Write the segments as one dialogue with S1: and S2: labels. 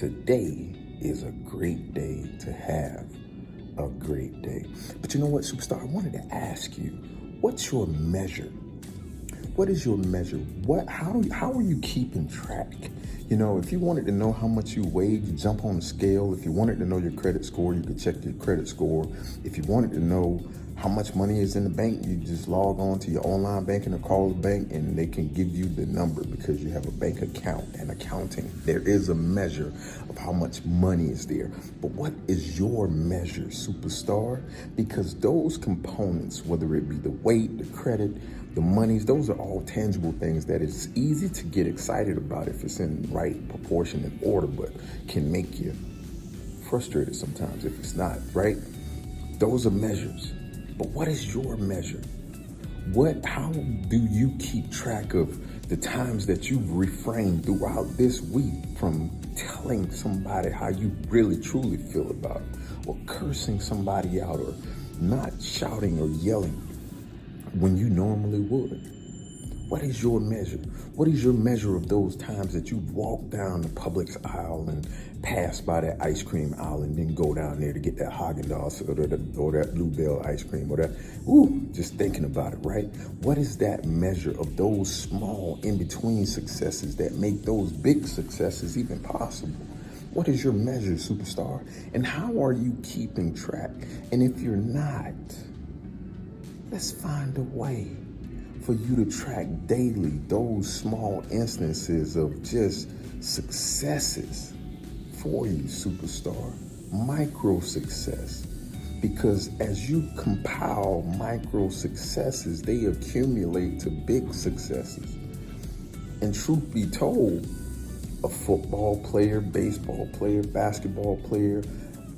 S1: today is a great day to have a great day. But you know what, superstar? I wanted to ask you, what's your measure? What is your measure? How are you keeping track? You know, if you wanted to know how much you weighed, you jump on the scale. If you wanted to know your credit score, you could check your credit score. If you wanted to know how much money is in the bank, you just log on to your online banking or call the bank and they can give you the number because you have a bank account and accounting. There is a measure of how much money is there. But what is your measure, superstar? Because those components, whether it be the weight, the credit, the monies, those are all tangible things that it's easy to get excited about if it's in the right proportion and order, but can make you frustrated sometimes if it's not, right? Those are measures. But what is your measure? How do you keep track of the times that you've refrained throughout this week from telling somebody how you really truly feel about it, or cursing somebody out, or not shouting or yelling when you normally would? What is your measure? What is your measure of those times that you walk down the Publix aisle and pass by that ice cream aisle and then go down there to get that Haagen-Dazs or that Bluebell ice cream or that, just thinking about it, right? What is that measure of those small in-between successes that make those big successes even possible? What is your measure, superstar? And how are you keeping track? And if you're not, let's find a way for you to track daily those small instances of just successes for you, superstar. Micro success. Because as you compile micro successes, they accumulate to big successes. And truth be told, a football player, baseball player, basketball player,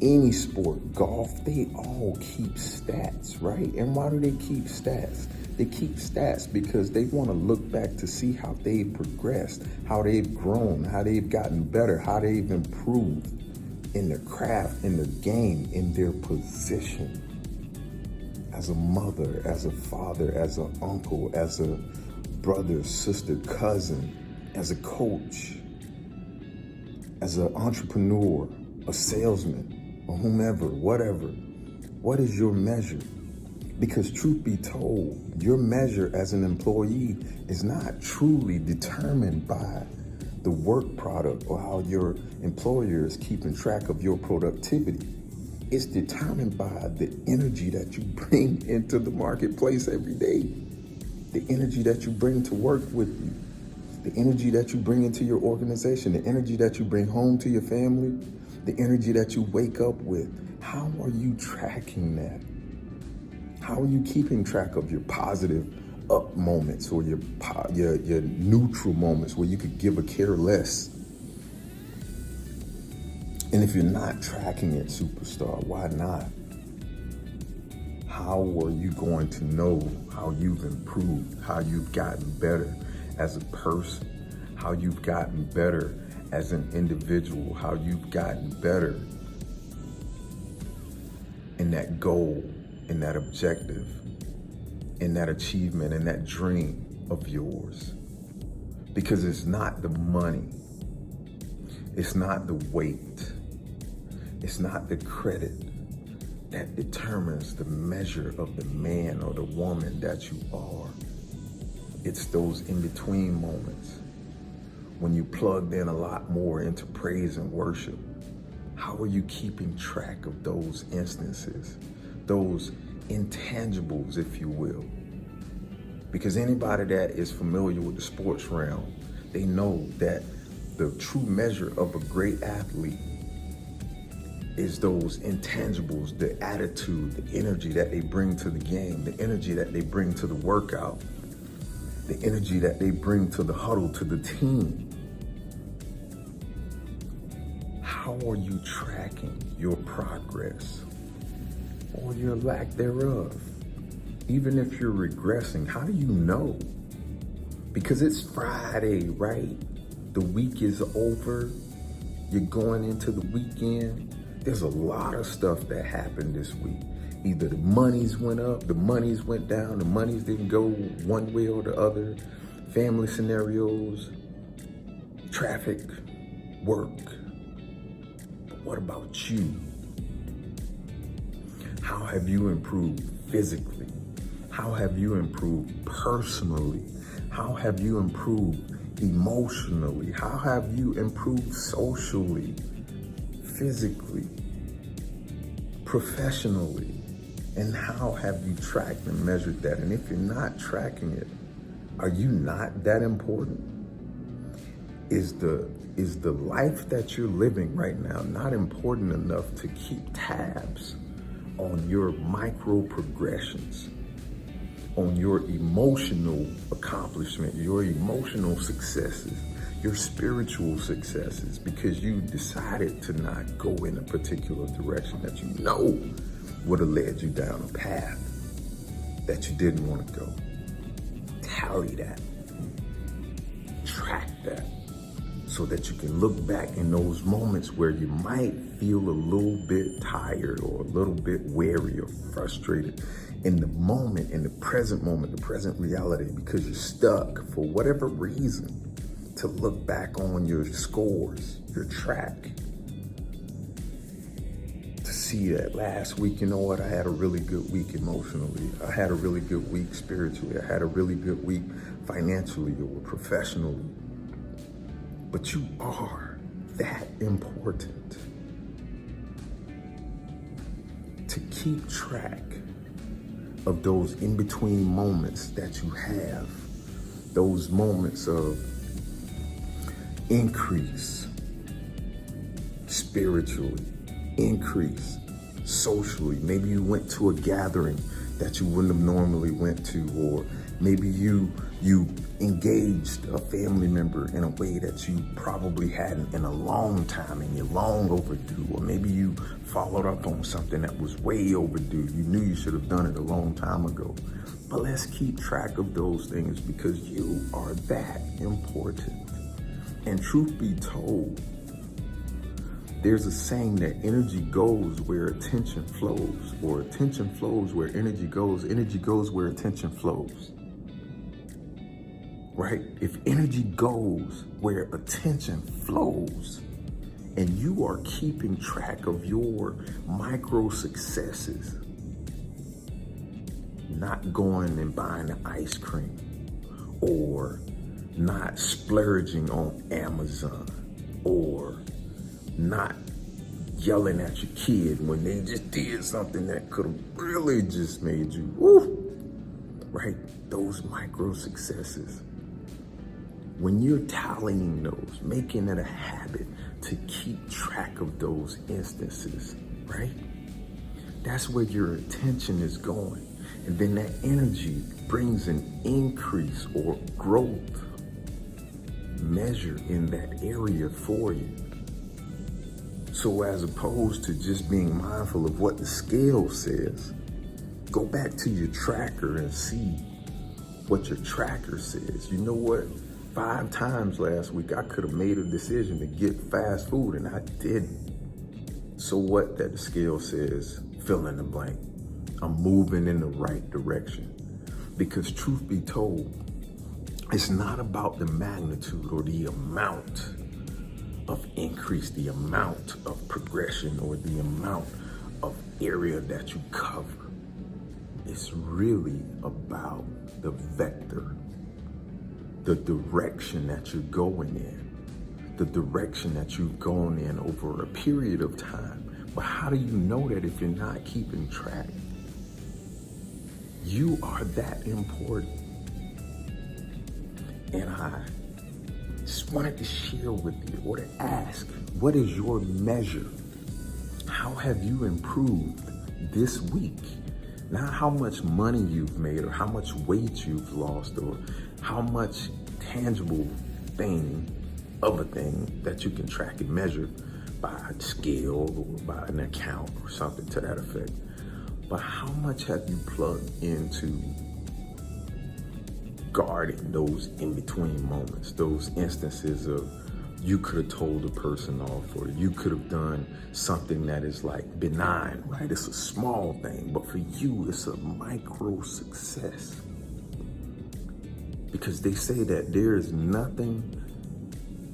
S1: any sport, golf, they all keep stats, right? And why do they keep stats? They keep stats because they want to look back to see how they've progressed, how they've grown, how they've gotten better, how they've improved in their craft, in their game, in their position. As a mother, as a father, as an uncle, as a brother, sister, cousin, as a coach, as an entrepreneur, a salesman, or whomever, whatever. What is your measure? Because truth be told, your measure as an employee is not truly determined by the work product or how your employer is keeping track of your productivity. It's determined by the energy that you bring into the marketplace every day, the energy that you bring to work with you, the energy that you bring into your organization, the energy that you bring home to your family, the energy that you wake up with. How are you tracking that? How are you keeping track of your positive up moments or your neutral moments where you could give a care less? And if you're not tracking it, superstar, why not? How are you going to know how you've improved, how you've gotten better as a person, how you've gotten better as an individual, how you've gotten better in that goal, in that objective, in that achievement, in that dream of yours? Because it's not the money, it's not the weight, it's not the credit that determines the measure of the man or the woman that you are. It's those in-between moments when you plugged in a lot more into praise and worship. How are you keeping track of those instances, those intangibles, if you will? Because anybody that is familiar with the sports realm, they know that the true measure of a great athlete is those intangibles, the attitude, the energy that they bring to the game, the energy that they bring to the workout, the energy that they bring to the huddle, to the team. How are you tracking your progress or your lack thereof? Even if you're regressing, how do you know? Because it's Friday, right? The week is over. You're going into the weekend. There's a lot of stuff that happened this week. Either the monies went up, the monies went down, the monies didn't go one way or the other. Family scenarios, traffic, work, what about you? How have you improved physically? How have you improved personally? How have you improved emotionally? How have you improved socially, physically, professionally? And how have you tracked and measured that? And if you're not tracking it, are you not that important? Is the life that you're living right now not important enough to keep tabs on your micro progressions, on your emotional accomplishment, your emotional successes, your spiritual successes, because you decided to not go in a particular direction that you know would have led you down a path that you didn't want to go? Tally that, track that, so that you can look back in those moments where you might feel a little bit tired or a little bit weary or frustrated in the moment, in the present moment, the present reality, because you're stuck for whatever reason, to look back on your scores, your track, to see that last week, you know what, I had a really good week emotionally. I had a really good week spiritually. I had a really good week financially or professionally. But you are that important to keep track of those in-between moments that you have, those moments of increase spiritually, increase socially. Maybe you went to a gathering that you wouldn't have normally went to, or maybe you engaged a family member in a way that you probably hadn't in a long time and you're long overdue, or maybe you followed up on something that was way overdue. You knew you should have done it a long time ago. But let's keep track of those things, because you are that important. And truth be told, there's a saying that energy goes where attention flows, or attention flows where energy goes where attention flows. Right? If energy goes where attention flows, and you are keeping track of your micro successes, not going and buying the ice cream, or not splurging on Amazon, or not yelling at your kid when they just did something that could have really just made you, woo, right? Those micro successes. When you're tallying those, making it a habit to keep track of those instances, right? That's where your attention is going. And then that energy brings an increase or growth measure in that area for you. So as opposed to just being mindful of what the scale says, go back to your tracker and see what your tracker says. You know what? 5 times last week, I could have made a decision to get fast food and I didn't. So what that the scale says, fill in the blank. I'm moving in the right direction. Because truth be told, it's not about the magnitude or the amount of increase, the amount of progression, or the amount of area that you cover. It's really about the vector, the direction that you're going in, the direction that you've gone in over a period of time. But how do you know that if you're not keeping track? You are that important. And I just wanted to share with you, or to ask, what is your measure? How have you improved this week? Not how much money you've made, or how much weight you've lost, or how much tangible thing of a thing that you can track and measure by a scale or by an account or something to that effect. But how much have you plugged into guarding those in-between moments, those instances of you could have told a person off, or you could have done something that is like benign, right? It's a small thing, but for you, it's a micro success. Because they say that there is nothing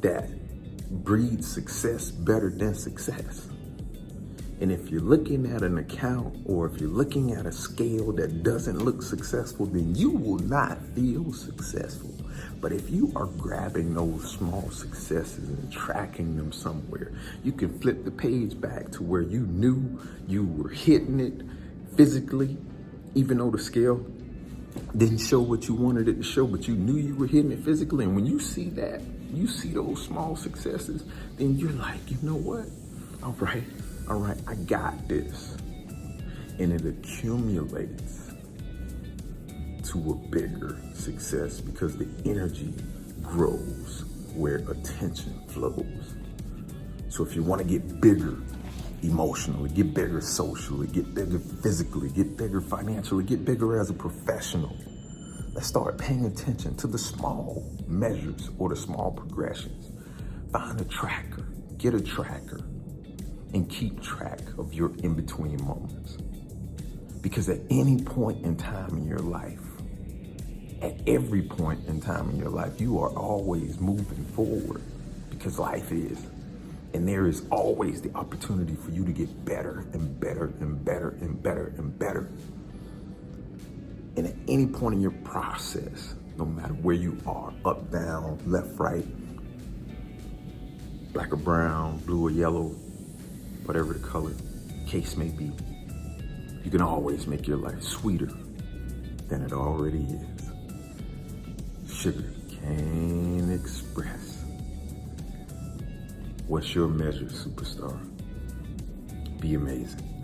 S1: that breeds success better than success. And if you're looking at an account or if you're looking at a scale that doesn't look successful, then you will not feel successful. But if you are grabbing those small successes and tracking them somewhere, you can flip the page back to where you knew you were hitting it physically, even though the scale didn't show what you wanted it to show, but you knew you were hitting it physically. And when you see that, you see those small successes, then you're like, you know what? All right, I got this. And it accumulates to a bigger success because the energy grows where attention flows. So if you want to get bigger emotionally, get bigger socially, get bigger physically, get bigger financially, get bigger as a professional, let's start paying attention to the small measures or the small progressions. Find a tracker, get a tracker, and keep track of your in-between moments. Because at any point in time in your life, at every point in time in your life, you are always moving forward because life is. And there is always the opportunity for you to get better and better and better and better and better. And at any point in your process, no matter where you are, up, down, left, right, black or brown, blue or yellow, whatever the color case may be, you can always make your life sweeter than it already is. Sugar Cane Express. What's your measure, superstar? Be amazing.